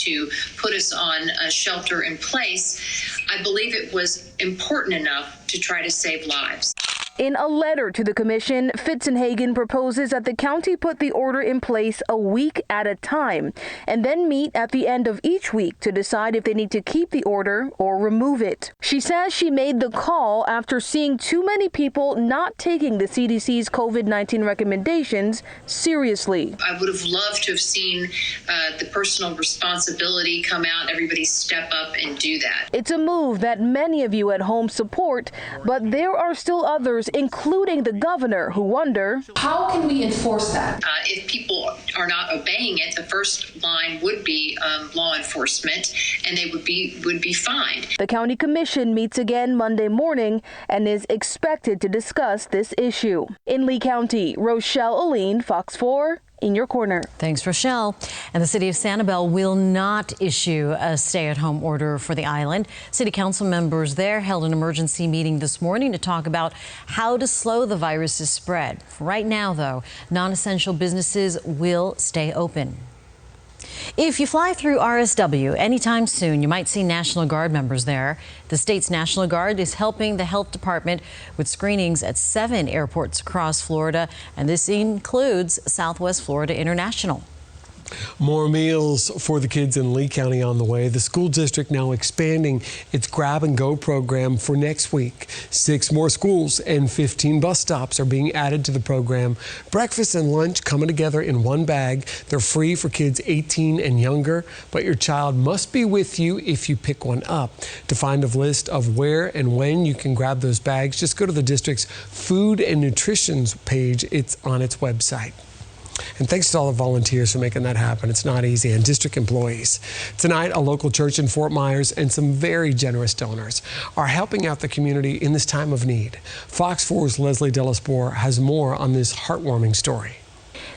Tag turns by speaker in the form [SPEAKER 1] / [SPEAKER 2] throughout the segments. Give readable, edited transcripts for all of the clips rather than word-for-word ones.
[SPEAKER 1] to put us on a shelter in place, I believe it was important enough to try to save lives.
[SPEAKER 2] In a letter to the commission, Fitzenhagen proposes that the county put the order in place a week at a time and then meet at the end of each week to decide if they need to keep the order or remove it. She says she made the call after seeing too many people not taking the CDC's COVID-19 recommendations seriously.
[SPEAKER 1] I would have loved to have seen the personal responsibility come out, everybody step up and do that.
[SPEAKER 2] It's a move that many of you at home support, but there are still others, including the governor, who wonder,
[SPEAKER 3] how can we enforce that?
[SPEAKER 1] If people are not obeying it, the first line would be law enforcement, and they would be fined.
[SPEAKER 2] The county commission meets again Monday morning and is expected to discuss this issue. In Lee County, Rochelle Aline, Fox 4. In your corner.
[SPEAKER 4] Thanks, Rochelle. And the city of Sanibel will not issue a stay-at-home order for the island. City council members there held an emergency meeting this morning to talk about how to slow the virus's spread. Right now, though, non-essential businesses will stay open. If you fly through RSW anytime soon, you might see National Guard members there. The state's National Guard is helping the health department with screenings at 7 airports across Florida, and this includes Southwest Florida International.
[SPEAKER 5] More meals for the kids in Lee County on the way. The school district now expanding its grab and go program for next week. 6 more schools and 15 bus stops are being added to the program. Breakfast and lunch coming together in one bag. They're free for kids 18 and younger, but your child must be with you if you pick one up. To find a list of where and when you can grab those bags, just go to the district's food and nutrition page. It's on its website. And thanks to all the volunteers for making that happen. It's not easy. And district employees. Tonight, a local church in Fort Myers and some very generous donors are helping out the community in this time of need. Fox 4's Leslie Delaspore has more on this heartwarming story.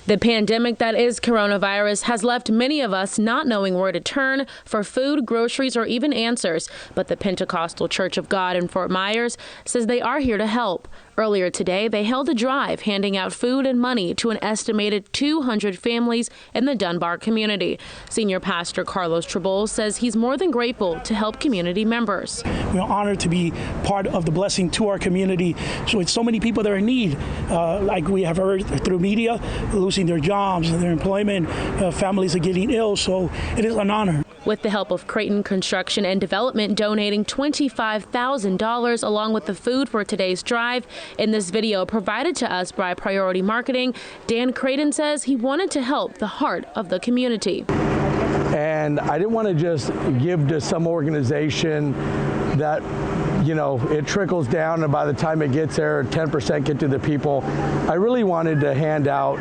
[SPEAKER 6] The pandemic that is coronavirus has left many of us not knowing where to turn for food, groceries, or even answers. But the Pentecostal Church of God in Fort Myers says they are here to help. Earlier today, they held a drive handing out food and money to an estimated 200 families in the Dunbar community. Senior Pastor Carlos Tribol says he's more than grateful to help community members.
[SPEAKER 7] We're honored to be part of the blessing to our community. So it's so many people that are in need, like we have heard through media, losing their jobs, their employment, families are getting ill. So it is an honor.
[SPEAKER 6] With the help of Creighton Construction and Development donating $25,000 along with the food for today's drive. In this video provided to us by Priority Marketing, Dan Creighton says he wanted to help the heart of the community.
[SPEAKER 8] And I didn't want to just give to some organization that, you know, it trickles down and by the time it gets there, 10% get to the people. I really wanted to hand out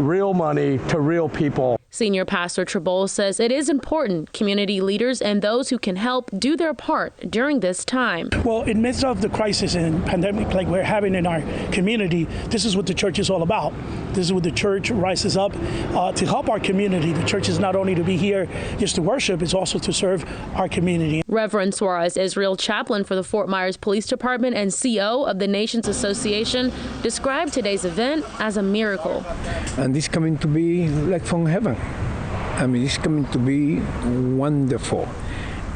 [SPEAKER 8] real money to real people.
[SPEAKER 6] Senior Pastor Tribol says it is important community leaders and those who can help do their part during this time.
[SPEAKER 7] Well, in midst of the crisis and pandemic like we're having in our community, this is what the church is all about. This is what the church rises up to help our community. The church is not only to be here just to worship, it's also to serve our community.
[SPEAKER 6] Reverend Suarez Israel, chaplain for the Fort Myers Police Department and CO of the Nations Association, described today's event as a miracle.
[SPEAKER 9] And this coming to be like from heaven. I mean, it's coming to be wonderful.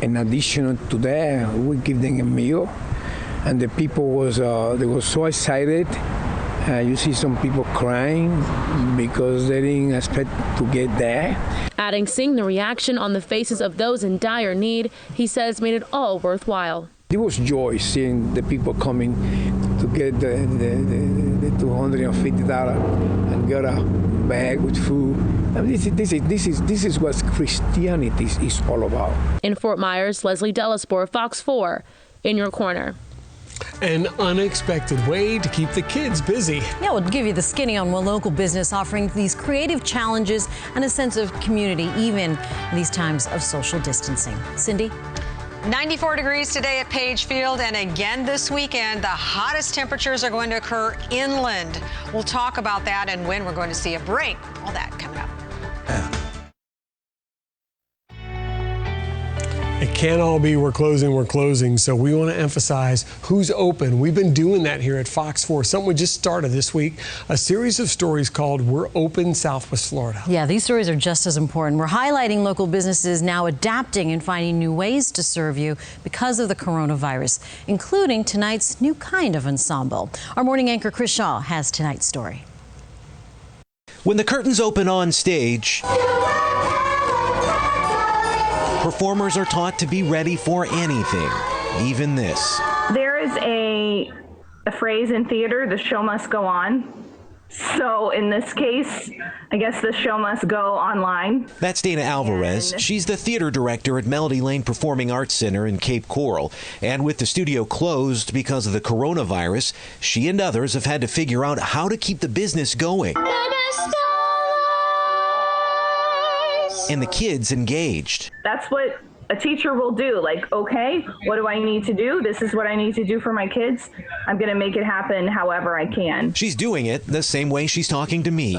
[SPEAKER 9] In addition to that, we give them a meal, and the people they were so excited. You see some people crying because they didn't expect to get there.
[SPEAKER 6] Adding, seeing the reaction on the faces of those in dire need, he says made it all worthwhile.
[SPEAKER 9] There was joy seeing the people coming to get the $250 and get a bag with food. I mean, this is what Christianity is all about.
[SPEAKER 6] In Fort Myers, Leslie Delaspore, Fox 4, in your corner.
[SPEAKER 5] An unexpected way to keep the kids busy.
[SPEAKER 4] Yeah, we'll give you the skinny on one local business offering these creative challenges and a sense of community, even in these times of social distancing. Cindy?
[SPEAKER 10] 94 degrees today at Page Field, and again this weekend, the hottest temperatures are going to occur inland. We'll talk about that and when we're going to see a break. All that coming up.
[SPEAKER 5] It can't all be we're closing, so we want to emphasize who's open. We've been doing that here at Fox 4. Something we just started this week, a series of stories called We're Open Southwest Florida.
[SPEAKER 4] Yeah, these stories are just as important. We're highlighting local businesses now adapting and finding new ways to serve you because of the coronavirus, including tonight's new kind of ensemble. Our morning anchor Chris Shaw has tonight's story.
[SPEAKER 11] When the curtains open on stage, performers are taught to be ready for anything, even this.
[SPEAKER 12] There is a phrase in theater, the show must go on. So in this case, I guess the show must go online.
[SPEAKER 11] That's Dana Alvarez. She's the theater director at Melody Lane Performing Arts Center in Cape Coral. And with the studio closed because of the coronavirus, she and others have had to figure out how to keep the business going. And the kids engaged.
[SPEAKER 12] That's what a teacher will do. Like, okay, what do I need to do? This is what I need to do for my kids. I'm going to make it happen however I can.
[SPEAKER 11] She's doing it the same way she's talking to me.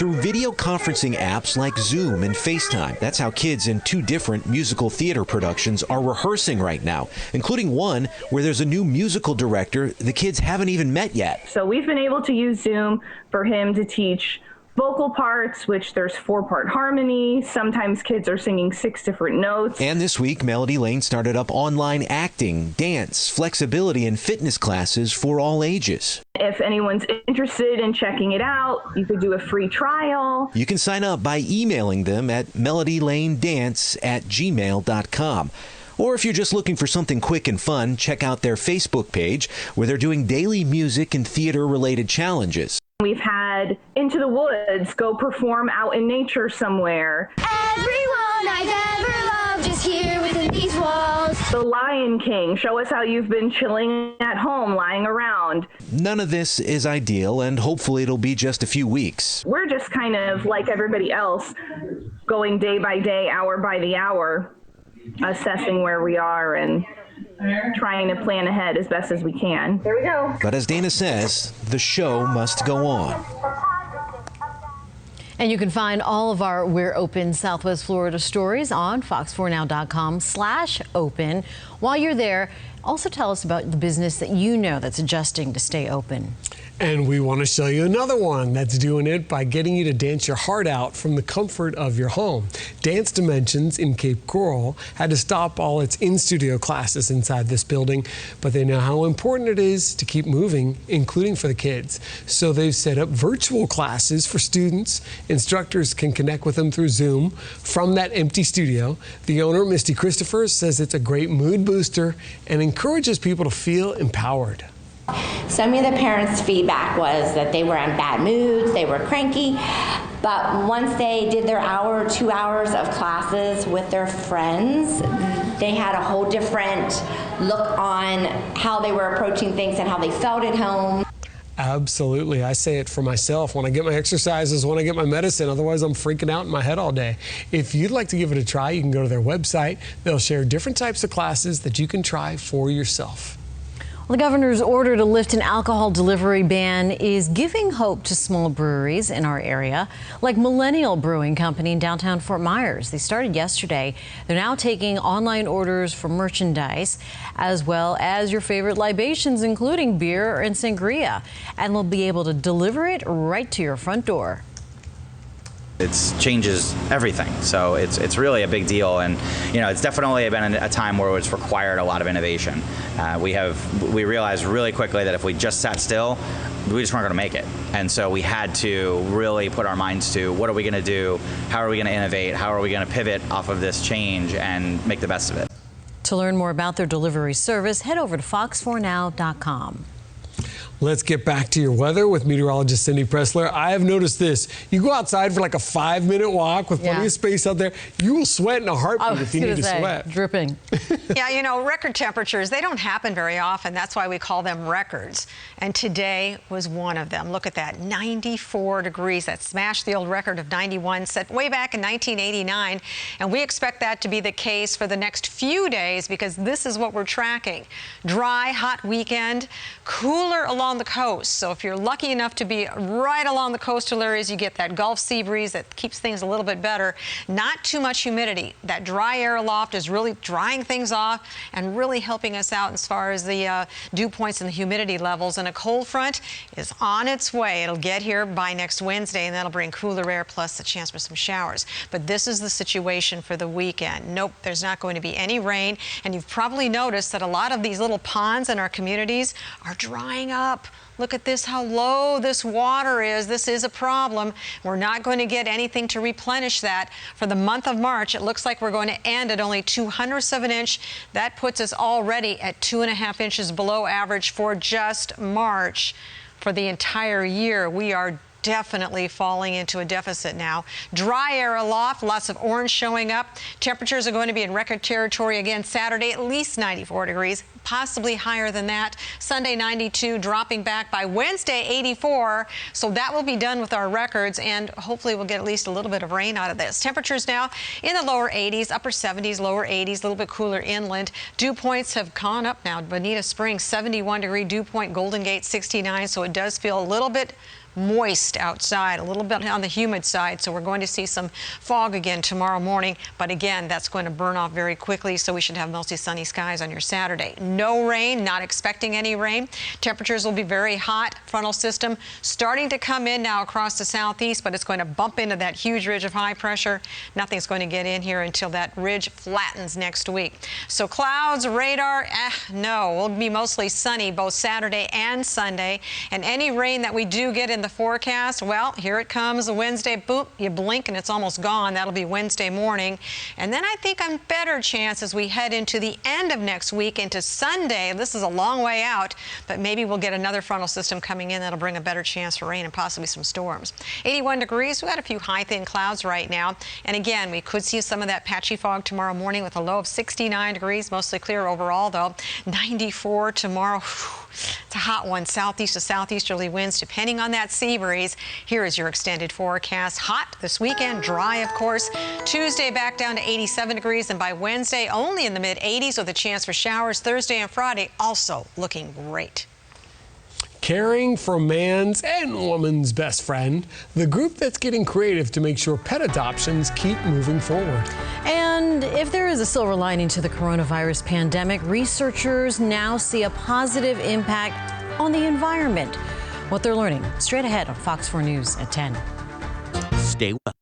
[SPEAKER 11] Through video conferencing apps like Zoom and FaceTime. That's how kids in 2 different musical theater productions are rehearsing right now, including one where there's a new musical director the kids haven't even met yet.
[SPEAKER 12] So we've been able to use Zoom for him to teach vocal parts, which there's 4-part harmony. Sometimes kids are singing 6 different notes.
[SPEAKER 11] And this week, Melody Lane started up online acting, dance, flexibility, and fitness classes for all ages.
[SPEAKER 12] If anyone's interested in checking it out, you could do a free trial.
[SPEAKER 11] You can sign up by emailing them at melodylanedance@gmail.com. Or if you're just looking for something quick and fun, check out their Facebook page where they're doing daily music and theater-related challenges.
[SPEAKER 12] We've had Into the Woods, go perform out in nature somewhere.
[SPEAKER 13] Everyone I've ever loved is here within these walls.
[SPEAKER 12] The Lion King, show us how you've been chilling at home, lying around.
[SPEAKER 11] None of this is ideal, and hopefully it'll be just a few weeks.
[SPEAKER 12] We're just kind of like everybody else, going day by day, hour by the hour, assessing where we are and trying to plan ahead as best as we can. There we go.
[SPEAKER 11] But as Dana says, the show must go on.
[SPEAKER 4] And you can find all of our We're Open Southwest Florida stories on fox4now.com/open. While you're there, also tell us about the business that you know that's adjusting to stay open.
[SPEAKER 5] And we want to show you another one that's doing it by getting you to dance your heart out from the comfort of your home. Dance Dimensions in Cape Coral had to stop all its in-studio classes inside this building, but they know how important it is to keep moving, including for the kids. So they've set up virtual classes for students. Instructors can connect with them through Zoom from that empty studio. The owner, Misty Christopher, says it's a great mood booster and encourages people to feel empowered.
[SPEAKER 14] Some of the parents' feedback was that they were in bad moods, they were cranky, but once they did their hour or 2 hours of classes with their friends, they had a whole different look on how they were approaching things and how they felt at home.
[SPEAKER 5] Absolutely. I say it for myself when I get my exercises, when I get my medicine. Otherwise, I'm freaking out in my head all day. If you'd like to give it a try, you can go to their website. They'll share different types of classes that you can try for yourself.
[SPEAKER 4] Well, the governor's order to lift an alcohol delivery ban is giving hope to small breweries in our area, like Millennial Brewing Company in downtown Fort Myers. They started yesterday. They're now taking online orders for merchandise, as well as your favorite libations, including beer and sangria, and they'll be able to deliver it right to your front door.
[SPEAKER 15] It changes everything, so it's really a big deal, and it's definitely been a time where it's required a lot of innovation. We realized really quickly that if we just sat still, we just weren't going to make it, and so we had to really put our minds to what are we going to do, how are we going to innovate, how are we going to pivot off of this change and make the best of it.
[SPEAKER 4] To learn more about their delivery service, head over to fox4now.com.
[SPEAKER 5] Let's get back to your weather with meteorologist Cindy Pressler. I have noticed this. You go outside for like a 5-minute walk with plenty of space out there, you will sweat in a heartbeat if you need to sweat.
[SPEAKER 4] Dripping.
[SPEAKER 10] Yeah, record temperatures, they don't happen very often. That's why we call them records. And today was one of them. Look at that, 94 degrees. That smashed the old record of 91 set way back in 1989. And we expect that to be the case for the next few days because this is what we're tracking. Dry, hot weekend, cooler along along the coast. So if you're lucky enough to be right along the coastal areas, you get that Gulf sea breeze that keeps things a little bit better. Not too much humidity. That dry air aloft is really drying things off and really helping us out as far as the dew points and the humidity levels. And a cold front is on its way. It'll get here by next Wednesday, and that'll bring cooler air plus a chance for some showers. But this is the situation for the weekend. Nope, there's not going to be any rain. And you've probably noticed that a lot of these little ponds in our communities are drying up. Look at this, how low this water is. This is a problem. We're not going to get anything to replenish that. For the month of March, it looks like we're going to end at only 0.02 of an inch. That puts us already at 2.5 inches below average for just March. For the entire year, we are definitely falling into a deficit now. Dry air aloft, lots of orange showing up. Temperatures are going to be in record territory again Saturday, at least 94 degrees, possibly higher than that. Sunday, 92, dropping back by Wednesday, 84. So that will be done with our records, and hopefully we'll get at least a little bit of rain out of this. Temperatures now in the lower 80s, upper 70s, lower 80s, a little bit cooler inland. Dew points have gone up now. Bonita Springs, 71 degree dew point, Golden Gate, 69. So it does feel a little bit moist outside, a little bit on the humid side, so we're going to see some fog again tomorrow morning, but again, that's going to burn off very quickly, so we should have mostly sunny skies on your Saturday. No rain, not expecting any rain. Temperatures will be very hot. Frontal system starting to come in now across the southeast, but it's going to bump into that huge ridge of high pressure. Nothing's going to get in here until that ridge flattens next week. So clouds, radar, no, we'll be mostly sunny both Saturday and Sunday, and any rain that we do get in the forecast, well, here it comes Wednesday. Boop, you blink and it's almost gone. That'll be Wednesday morning. And then I think a better chance as we head into the end of next week into Sunday. This is a long way out, but maybe we'll get another frontal system coming in that'll bring a better chance for rain and possibly some storms. 81 degrees. We've got a few high thin clouds right now. And again, we could see some of that patchy fog tomorrow morning with a low of 69 degrees, mostly clear overall though. 94 tomorrow. It's a hot one. Southeast to southeasterly winds depending on that sea breeze. Here is your extended forecast. Hot this weekend, dry of course. Tuesday back down to 87 degrees, and by Wednesday only in the mid 80s with a chance for showers. Thursday and Friday also looking great.
[SPEAKER 5] Caring for man's and woman's best friend, the group that's getting creative to make sure pet adoptions keep moving forward.
[SPEAKER 4] And if there is a silver lining to the coronavirus pandemic, researchers now see a positive impact on the environment. What they're learning straight ahead on Fox 4 News at 10.
[SPEAKER 16] Stay well.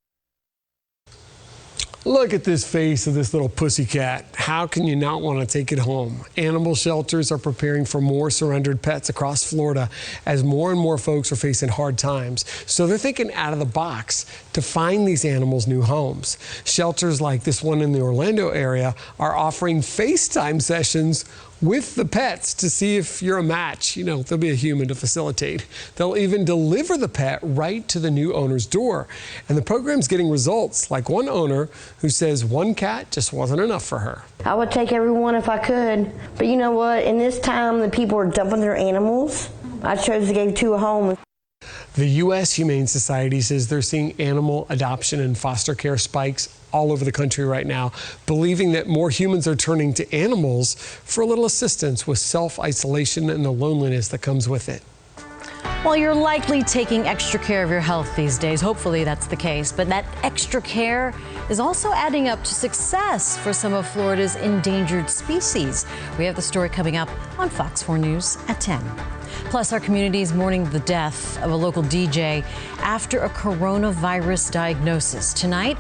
[SPEAKER 5] Look at this face of this little pussycat. How can you not want to take it home? Animal shelters are preparing for more surrendered pets across Florida as more and more folks are facing hard times. So they're thinking out of the box to find these animals new homes. Shelters like this one in the Orlando area are offering FaceTime sessions with the pets to see if you're a match. You know, there'll be a human to facilitate. They'll even deliver the pet right to the new owner's door. And the program's getting results, like one owner who says one cat just wasn't enough for her.
[SPEAKER 17] I would take everyone if I could. But you know what? In this time that people are dumping their animals, I chose to give two a home.
[SPEAKER 5] The U.S. Humane Society says they're seeing animal adoption and foster care spikes all over the country right now, believing that more humans are turning to animals for a little assistance with self-isolation and the loneliness that comes with it.
[SPEAKER 4] Well, you're likely taking extra care of your health these days. Hopefully that's the case. But that extra care is also adding up to success for some of Florida's endangered species. We have the story coming up on Fox 4 News at 10. Plus, our community is mourning the death of a local DJ after a coronavirus diagnosis. Tonight,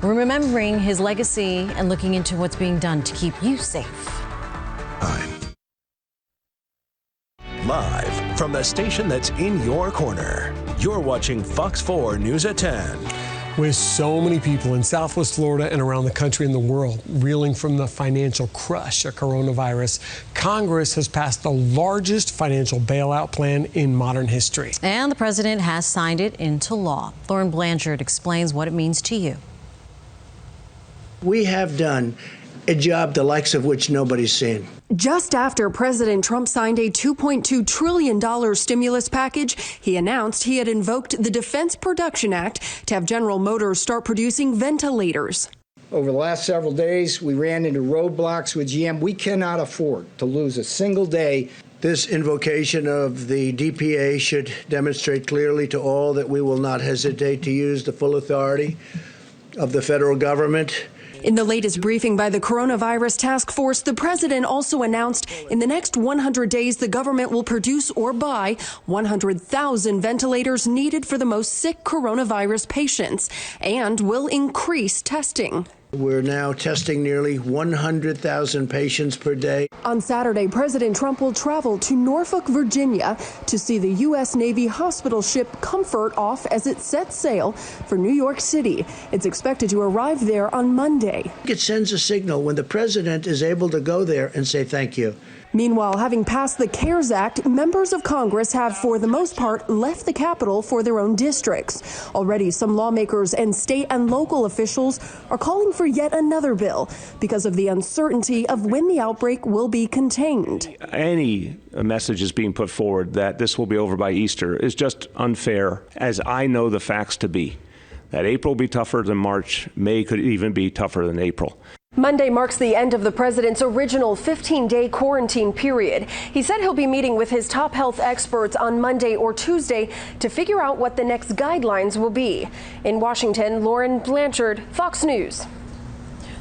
[SPEAKER 4] we're remembering his legacy and looking into what's being done to keep you safe.
[SPEAKER 16] Live from the station that's in your corner, you're watching Fox 4 News at 10.
[SPEAKER 5] With so many people in Southwest Florida and around the country and the world reeling from the financial crush of coronavirus, Congress has passed the largest financial bailout plan in modern history.
[SPEAKER 4] And the president has signed it into law. Lauren Blanchard explains what it means to you.
[SPEAKER 18] We have done a job the likes of which nobody's seen.
[SPEAKER 19] Just after President Trump signed a $2.2 trillion stimulus package, he announced he had invoked the Defense Production Act to have General Motors start producing ventilators.
[SPEAKER 20] Over the last several days, we ran into roadblocks with GM. We cannot afford to lose a single day
[SPEAKER 18] This invocation of the DPA should demonstrate clearly to all that we will not hesitate to use the full authority of the federal government.
[SPEAKER 19] In the latest briefing by the Coronavirus Task Force, the president also announced in the next 100 days the government will produce or buy 100,000 ventilators needed for the most sick coronavirus patients and will increase testing.
[SPEAKER 18] We're now testing nearly 100,000 patients per day.
[SPEAKER 19] On Saturday, President Trump will travel to Norfolk, Virginia to see the U.S. Navy hospital ship Comfort off as it sets sail for New York City. It's expected to arrive there on Monday.
[SPEAKER 18] It sends a signal when the president is able to go there and say thank you.
[SPEAKER 19] Meanwhile, having passed the CARES Act, members of Congress have, for the most part, left the Capitol for their own districts. Already, some lawmakers and state and local officials are calling for yet another bill because of the uncertainty of when the outbreak will be contained.
[SPEAKER 20] Any message is being put forward that this will be over by Easter is just unfair, as I know the facts to be. That April will be tougher than March, May could even be tougher than April.
[SPEAKER 19] Monday marks the end of the president's original 15-day quarantine period. He said he'll be meeting with his top health experts on Monday or Tuesday to figure out what the next guidelines will be. In Washington, Lauren Blanchard, Fox News.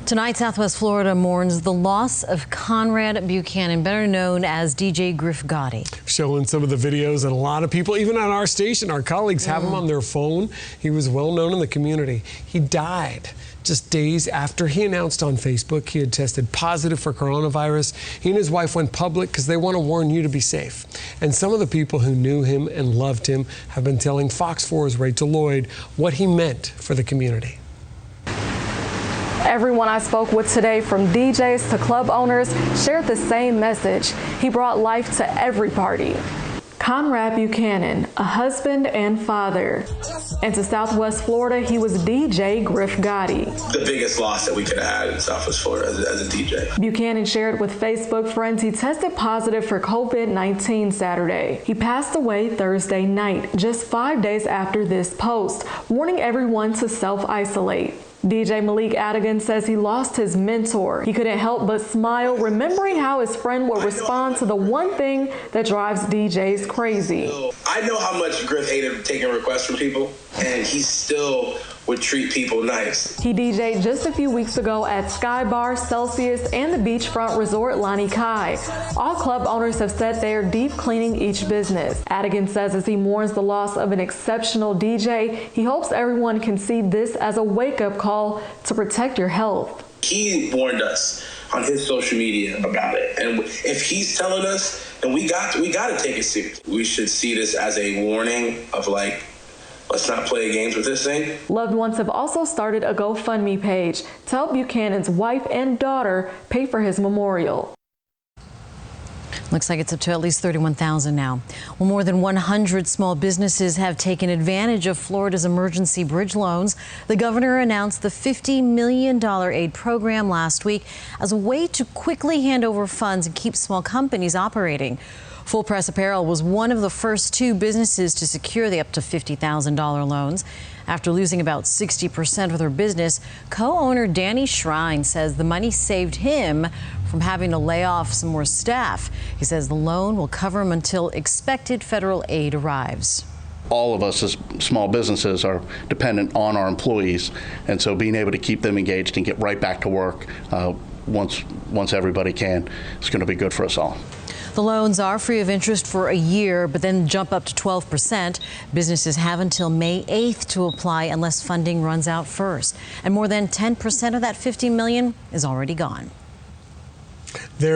[SPEAKER 4] Tonight, Southwest Florida mourns the loss of Conrad Buchanan, better known as DJ Griff Gotti.
[SPEAKER 5] Showing some of the videos, and a lot of people, even on our station, our colleagues have him on their phone. He was well known in the community. He died just days after he announced on Facebook he had tested positive for coronavirus. He and his wife went public because they want to warn you to be safe. And some of the people who knew him and loved him have been telling Fox 4's Rachel Lloyd what he meant for the community.
[SPEAKER 21] Everyone I spoke with today, from DJs to club owners, shared the same message. He brought life to every party. Conrad Buchanan, a husband and father. And to Southwest Florida, he was DJ Griff Gotti.
[SPEAKER 22] The biggest loss that we could have had in Southwest Florida as a DJ.
[SPEAKER 21] Buchanan shared with Facebook friends he tested positive for COVID-19 Saturday. He passed away Thursday night, just 5 days after this post, warning everyone to self-isolate. DJ Malik Adigan says he lost his mentor. He couldn't help but smile, remembering how his friend would respond to the one thing that drives DJs crazy.
[SPEAKER 22] I know how much Griff hated taking requests from people, and he still would treat people nice.
[SPEAKER 21] He DJ'd just a few weeks ago at Sky Bar, Celsius, and the beachfront resort Lani Kai. All club owners have said they are deep cleaning each business. Adigan says as he mourns the loss of an exceptional DJ, he hopes everyone can see this as a wake-up call to protect your health.
[SPEAKER 22] He warned us on his social media about it, and if he's telling us, then we got to take it serious. We should see this as a warning of, like, let's not play games with this thing.
[SPEAKER 21] Loved ones have also started a GoFundMe page to help Buchanan's wife and daughter pay for his memorial.
[SPEAKER 4] Looks like it's up to at least $31,000 now. Well, more than 100 small businesses have taken advantage of Florida's emergency bridge loans. The governor announced the $50 million aid program last week as a way to quickly hand over funds and keep small companies operating. Full Press Apparel was one of the first two businesses to secure the up to $50,000 loans. After losing about 60% of their business, co-owner Danny Shrine says the money saved him from having to lay off some more staff. He says the loan will cover him until expected federal aid arrives.
[SPEAKER 23] All of us as small businesses are dependent on our employees, and so being able to keep them engaged and get right back to work once everybody can is going to be good for us all.
[SPEAKER 4] The loans are free of interest for a year, but then jump up to 12%. Businesses have until May 8th to apply unless funding runs out first. And more than 10% of that $50 million is already gone.